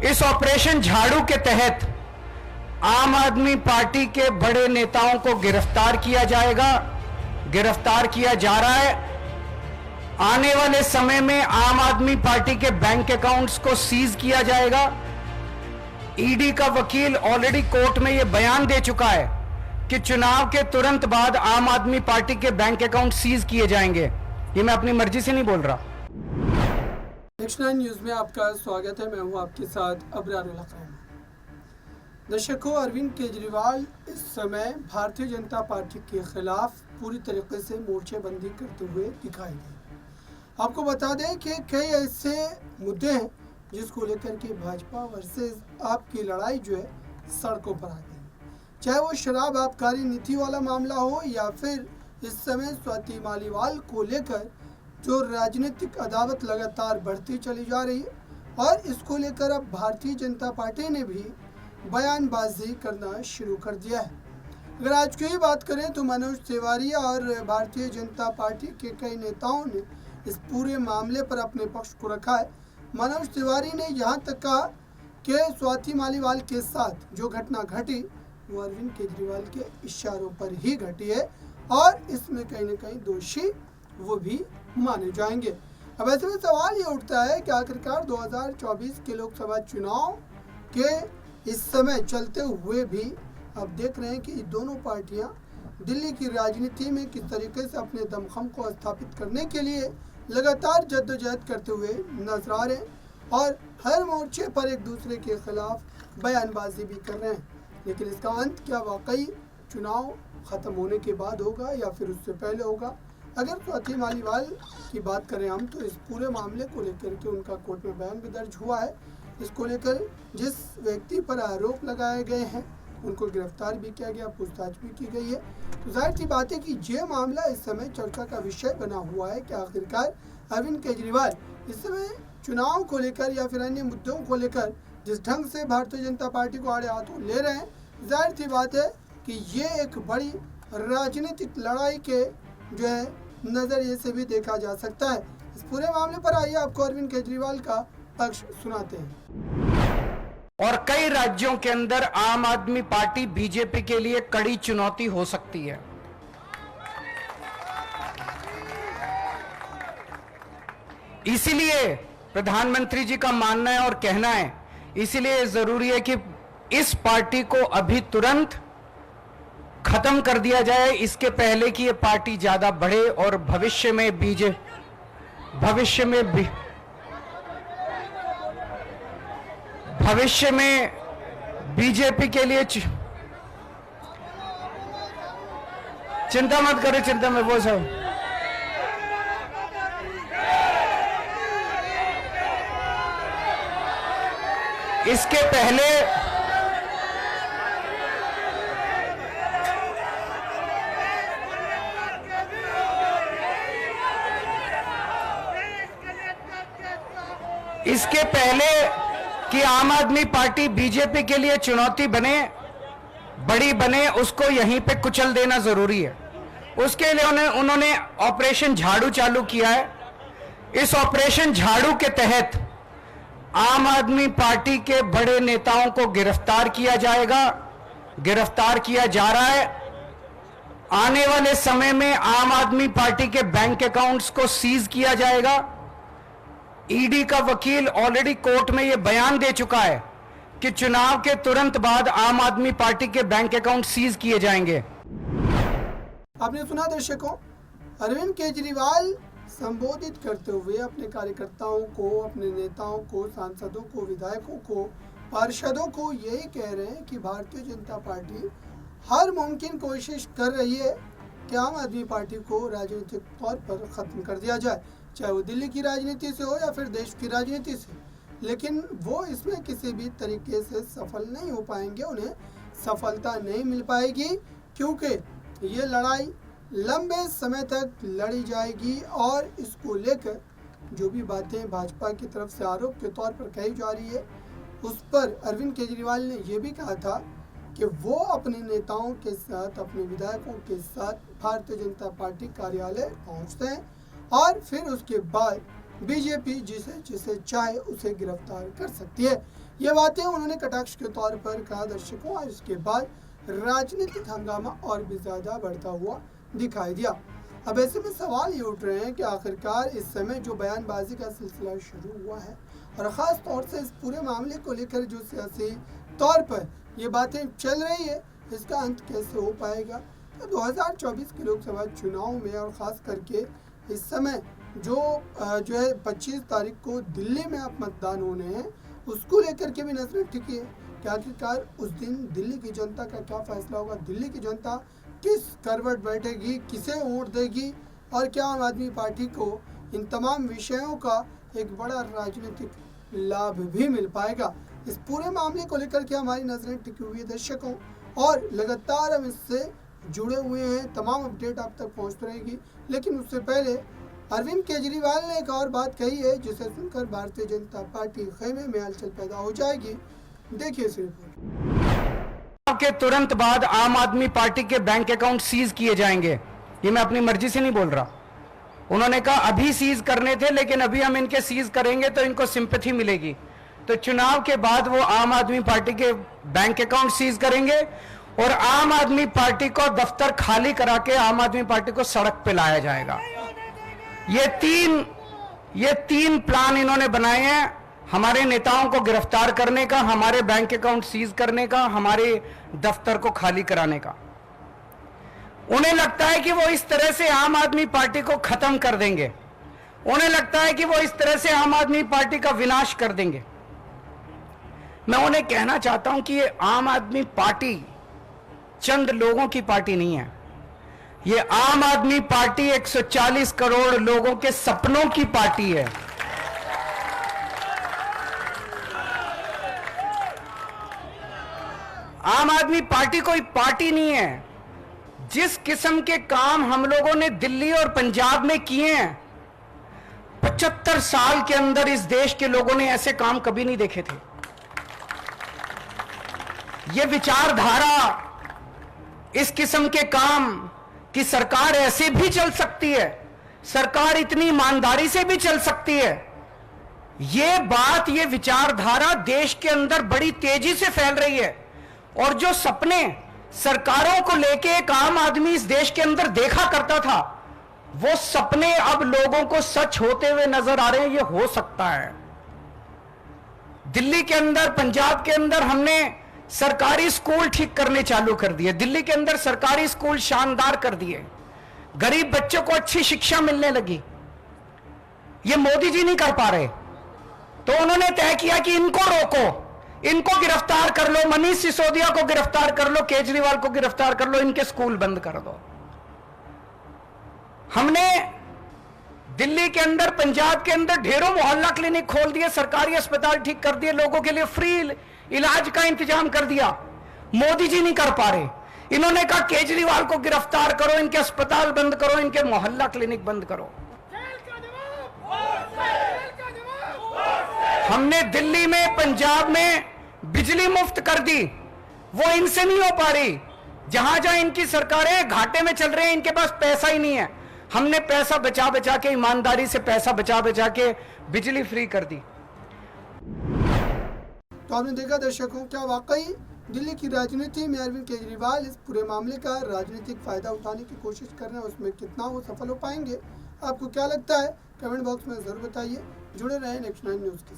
इस ऑपरेशन झाड़ू के तहत आम आदमी पार्टी के बड़े नेताओं को गिरफ्तार किया जाएगा, गिरफ्तार किया जा रहा है। आने वाले समय में आम आदमी पार्टी के बैंक अकाउंट्स को सीज किया जाएगा। ईडी का वकील ऑलरेडी कोर्ट में यह बयान दे चुका है कि चुनाव के तुरंत बाद आम आदमी पार्टी के बैंक अकाउंट सीज किए जाएंगे। ये मैं अपनी मर्जी से नहीं बोल रहा। नेक्स्ट 9 न्यूज़ में आपका स्वागत है। मैं हूं आपके साथ अबरारुल हक़। दर्शकों, अरविंद केजरीवाल इस समय भारतीय जनता पार्टी के खिलाफ पूरी तरीके से मोर्चेबंदी करते हुए दिखाई दिए। आपको बता दें कि कई ऐसे मुद्दे हैं जिसको लेकर के भाजपा वर्सेस आप की लड़ाई जो है सड़कों पर आ गई। चाहे वो शराब आबकारी नीति वाला मामला हो या फिर इस समय स्वाति मालीवाल को लेकर जो राजनीतिक अदावत लगातार बढ़ती चली जा रही है, और इसको लेकर अब भारतीय जनता पार्टी ने भी बयानबाजी करना शुरू कर दिया है। अगर आज की ही बात करें तो मनोज तिवारी और भारतीय जनता पार्टी के कई नेताओं ने इस पूरे मामले पर अपने पक्ष को रखा है। मनोज तिवारी ने यहाँ तक कहा कि स्वाति मालीवाल के साथ जो घटना घटी वो अरविंद केजरीवाल के इशारों पर ही घटी है और इसमें कहीं न कहीं दोषी वो भी माने जाएंगे। अब ऐसे में सवाल ये उठता है कि आखिरकार 2024 के लोकसभा चुनाव के इस समय चलते हुए भी अब देख रहे हैं कि दोनों पार्टियां दिल्ली की राजनीति में किस तरीके से अपने दमखम को स्थापित करने के लिए लगातार जद्दोजहद करते हुए नजर आ रहे हैं और हर मोर्चे पर एक दूसरे के खिलाफ बयानबाजी भी कर रहे हैं। लेकिन इसका अंत क्या वाकई चुनाव ख़त्म होने के बाद होगा या फिर उससे पहले होगा? अगर स्वाति मालीवाल की बात करें हम तो इस पूरे मामले को लेकर के उनका कोर्ट में बयान भी दर्ज हुआ है। इसको लेकर जिस व्यक्ति पर आरोप लगाए गए हैं उनको गिरफ्तार भी किया गया, पूछताछ भी की गई है। तो जाहिर सी बात है कि ये मामला इस समय चर्चा का विषय बना हुआ है कि आखिरकार अरविंद केजरीवाल इस समय चुनाव को लेकर या फिर अन्य मुद्दों को लेकर जिस ढंग से भारतीय जनता पार्टी को आड़े हाथों ले रहे हैं, जाहिर सी बात है कि ये एक बड़ी राजनीतिक लड़ाई के जो है नज़रिए से भी देखा जा सकता है। इस पूरे मामले पर आइए आपको अरविंद केजरीवाल का पक्ष सुनाते हैं। और कई राज्यों के अंदर आम आदमी पार्टी बीजेपी के लिए कड़ी चुनौती हो सकती है। इसीलिए प्रधानमंत्री जी का मानना है और कहना है, इसीलिए जरूरी है कि इस पार्टी को अभी तुरंत खत्म कर दिया जाए, इसके पहले कि ये पार्टी ज्यादा बढ़े और भविष्य में बीजेपी के लिए चिंता मत करें, चिंता में वो सब इसके पहले कि आम आदमी पार्टी बीजेपी के लिए चुनौती बने, बड़ी बने, उसको यहीं पे कुचल देना जरूरी है। उसके लिए उन्होंने ऑपरेशन झाड़ू चालू किया है। इस ऑपरेशन झाड़ू के तहत आम आदमी पार्टी के बड़े नेताओं को गिरफ्तार किया जाएगा, गिरफ्तार किया जा रहा है। आने वाले समय में आम आदमी पार्टी के बैंक अकाउंट्स को सीज किया जाएगा। ईडी का वकील ऑलरेडी कोर्ट में यह बयान दे चुका है कि चुनाव के तुरंत बाद आम आदमी पार्टी के बैंक अकाउंट सीज किए जाएंगे। आपने सुना दर्शकों, अरविंद केजरीवाल संबोधित करते हुए अपने कार्यकर्ताओं को, अपने नेताओं को, सांसदों को, विधायकों को, पार्षदों को यही कह रहे हैं कि भारतीय जनता पार्टी हर मुमकिन कोशिश कर रही है कि आम आदमी पार्टी को राजनीतिक तौर पर ख़त्म कर दिया जाए, चाहे वो दिल्ली की राजनीति से हो या फिर देश की राजनीति से। लेकिन वो इसमें किसी भी तरीके से सफल नहीं हो पाएंगे, उन्हें सफलता नहीं मिल पाएगी, क्योंकि ये लड़ाई लंबे समय तक लड़ी जाएगी। और इसको लेकर जो भी बातें भाजपा की तरफ से आरोप के तौर पर कही जा रही है, उस पर अरविंद केजरीवाल ने ये भी कहा था कि वो अपने नेताओं के साथ, अपने विधायकों के साथ भारतीय जनता पार्टी कार्यालय पहुंचते हैं और फिर उसके बाद बीजेपी जिसे जिसे चाहे उसे गिरफ्तार कर सकती है। ये बातें उन्होंने कटाक्ष के तौर पर कहा दर्शकों, और इसके बाद राजनीतिक हंगामा और भी ज़्यादा बढ़ता हुआ दिखाई दिया। अब ऐसे में सवाल ये उठ रहे हैं कि आखिरकार इस समय जो बयानबाजी का सिलसिला शुरू हुआ है और ख़ास तौर से इस पूरे मामले को लेकर जो सियासी तौर पर ये बातें चल रही है, इसका अंत कैसे हो पाएगा। तो 2024 के लोकसभा चुनाव में और ख़ास करके इस समय जो है 25 तारीख को दिल्ली में आप मतदान होने हैं, उसको लेकर के भी नजरें टिकी है कि आखिरकार उस दिन दिल्ली की जनता का क्या फैसला होगा, दिल्ली की जनता किस करवट बैठेगी, किसे वोट देगी और क्या आम आदमी पार्टी को इन तमाम विषयों का एक बड़ा राजनीतिक लाभ भी मिल पाएगा। इस पूरे मामले को लेकर के हमारी नजरें टिकी हुई है दर्शकों, और लगातार हम इससे जुड़े हुए हैं, तमाम अपडेट आप तक पहुंचती रहेगी। लेकिन उससे पहले अरविंद केजरीवाल ने एक और बात कही है जिसे सुनकर भारतीय जनता पार्टी खेमे में हलचल पैदा हो जाएगी। देखिए इस रिपोर्ट। के तुरंत बाद आम आदमी पार्टी के बैंक अकाउंट सीज किए जाएंगे, ये मैं अपनी मर्जी से नहीं बोल रहा। उन्होंने कहा अभी सीज करने थे, लेकिन अभी हम इनके सीज करेंगे तो इनको सिंपैथी मिलेगी। तो चुनाव के बाद वो आम आदमी पार्टी के बैंक अकाउंट सीज करेंगे और आम आदमी पार्टी को दफ्तर खाली करा के आम आदमी पार्टी को सड़क पे लाया जाएगा। ये तीन प्लान इन्होंने बनाए हैं, हमारे नेताओं को गिरफ्तार करने का, हमारे बैंक अकाउंट सीज करने का, हमारे दफ्तर को खाली कराने का। उन्हें लगता है कि वो इस तरह से आम आदमी पार्टी को खत्म कर देंगे, उन्हें लगता है कि वो इस तरह से आम आदमी पार्टी का विनाश कर देंगे। मैं उन्हें कहना चाहता हूं कि ये आम आदमी पार्टी चंद लोगों की पार्टी नहीं है, ये आम आदमी पार्टी 140 करोड़ लोगों के सपनों की पार्टी है। आम आदमी पार्टी कोई पार्टी नहीं है। जिस किस्म के काम हम लोगों ने दिल्ली और पंजाब में किए हैं, 75 साल के अंदर इस देश के लोगों ने ऐसे काम कभी नहीं देखे थे। ये विचारधारा, इस किस्म के काम कि सरकार ऐसे भी चल सकती है, सरकार इतनी ईमानदारी से भी चल सकती है, ये बात, ये विचारधारा देश के अंदर बड़ी तेजी से फैल रही है। और जो सपने सरकारों को लेके एक आम आदमी इस देश के अंदर देखा करता था, वो सपने अब लोगों को सच होते हुए नजर आ रहे हैं। ये हो सकता है। दिल्ली के अंदर, पंजाब के अंदर हमने सरकारी स्कूल ठीक करने चालू कर दिए, दिल्ली के अंदर सरकारी स्कूल शानदार कर दिए, गरीब बच्चों को अच्छी शिक्षा मिलने लगी। ये मोदी जी नहीं कर पा रहे, तो उन्होंने तय किया कि इनको रोको, इनको गिरफ्तार कर लो, मनीष सिसोदिया को गिरफ्तार कर लो, केजरीवाल को गिरफ्तार कर लो, इनके स्कूल बंद कर दो। हमने दिल्ली के अंदर, पंजाब के अंदर ढेरों मोहल्ला क्लिनिक खोल दिए, सरकारी अस्पताल ठीक कर दिए, लोगों के लिए फ्री इलाज का इंतजाम कर दिया। मोदी जी नहीं कर पा रहे, इन्होंने कहा केजरीवाल को गिरफ्तार करो, इनके अस्पताल बंद करो, इनके मोहल्ला क्लिनिक बंद करो। हमने दिल्ली में, पंजाब में बिजली मुफ्त कर दी, वो इनसे नहीं हो पा रही। जहां जहां इनकी सरकारें घाटे में चल रहे हैं, इनके पास पैसा ही नहीं है। हमने पैसा बचा बचा के, ईमानदारी से पैसा बचा बचा के बिजली फ्री कर दी। तो आपने देखा दर्शकों, क्या वाकई दिल्ली की राजनीति में अरविंद केजरीवाल इस पूरे मामले का राजनीतिक फायदा उठाने की कोशिश कर रहे हैं, उसमें कितना वो सफल हो पाएंगे? आपको क्या लगता है? कमेंट बॉक्स में जरूर बताइए। जुड़े रहें नेक्स्ट 9 न्यूज़ के साथ।